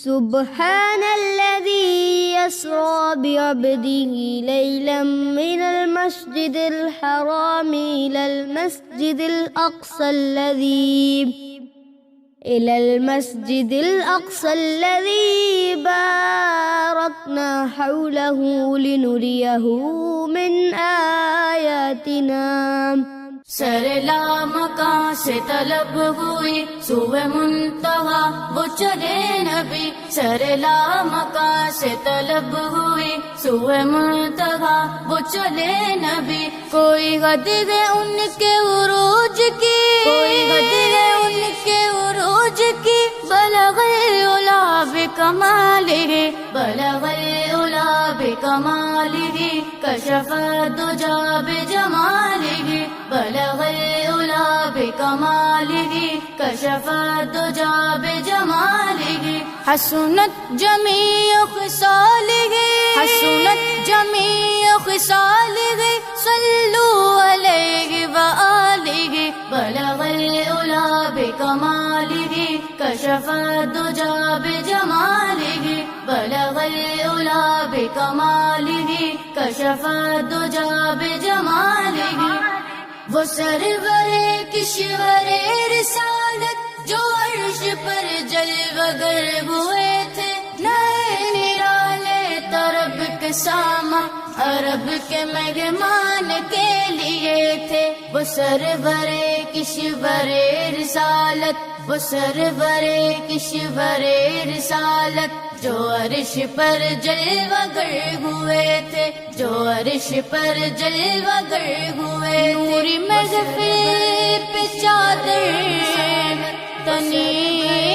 سبحان الذي يسرى بعبده ليلا من المسجد الحرام إلى المسجد الأقصى الذي باركنا حوله لنريه من آياتنا. سرلا مکان سے طلب ہوئی سوئے منتہا وہ چلے نبی. سرلا مکان سے طلب ہوئی سوئے منتہا وہ چلے نبی. کوئی حد ہے ان کے عروج کی، کوئی حد ہے ان کے عروج کی. بلغ العلا بکمالہ، بلغ العلا بکمالہ. کشف الدجى بجمالہ، بلغ العلا بکمالہ. کشف الدجى بجمالہ. حسنت جمیع خصالہ، حسنت جمیع خصالہ. صلوا علیہ وآلہ. بلغ العلا بکمالہ. کشف الدجى بجمالہ. بلغ العلا بکمالہ. کشف الدجى بجمالہ. وہ سرور کشور رسالت جو عرش پر جلوہ گر ہوئے تھے. نئے نرالے طرب کے ساما عرب کے مہمان کے لیے تھے. وہ سرور کشور رسالت، وہ سرور کشور رسالت جو عرش پر جلوہ گر ہوئے تھے، جو عرش پر جلوہ گر ہوئے تھے. نوری محفل پہ چادر تنی